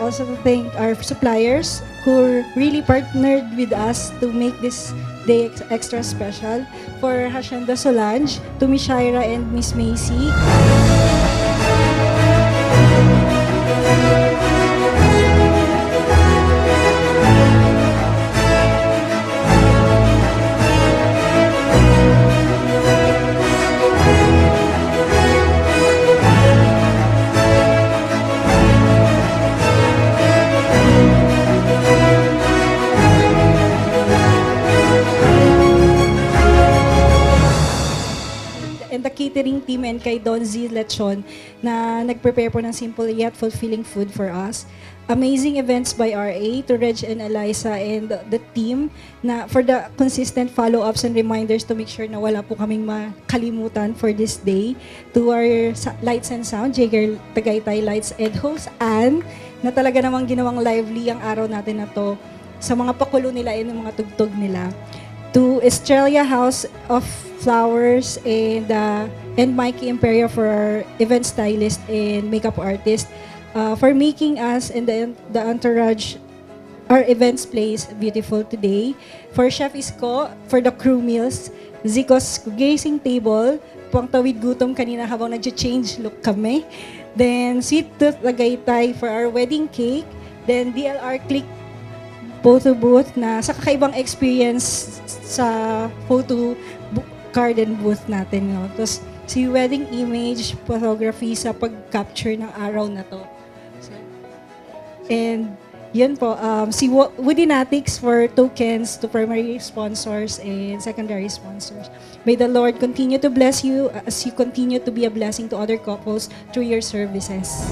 also to thank our suppliers who really partnered with us to make this day extra special. For Hacienda Solange, to Miss Shaira and Miss Macy. And the catering team and kay Don Z. Lechon na nag-prepare po ng simple yet fulfilling food for us. Amazing events by RA to Reg and Eliza and the team na for the consistent follow-ups and reminders to make sure na wala po kaming makalimutan for this day. To our Lights and Sound, Jagger Tagaytay Lights and host Anne na talaga namang ginawang lively ang araw natin na to sa mga pakulo nila and mga tugtog nila. To Estrella House of Flowers and Mikey Imperia for our event stylist and makeup artist for making us and the entourage our events place beautiful today. For Chef Isko for the crew meals, Zico's gazing table, pangtawid gutom kanina habang nag-change look kami. Then Sweet Tooth Tagaytay for our wedding cake. Then DLR Click photo booth na sa kakaibang experience sa photo garden booth natin. No? Tapos si wedding image photography sa pag-capture ng araw na to. So, and yun po, si Woodinatics for tokens to primary sponsors and secondary sponsors. May the Lord continue to bless you as you continue to be a blessing to other couples through your services.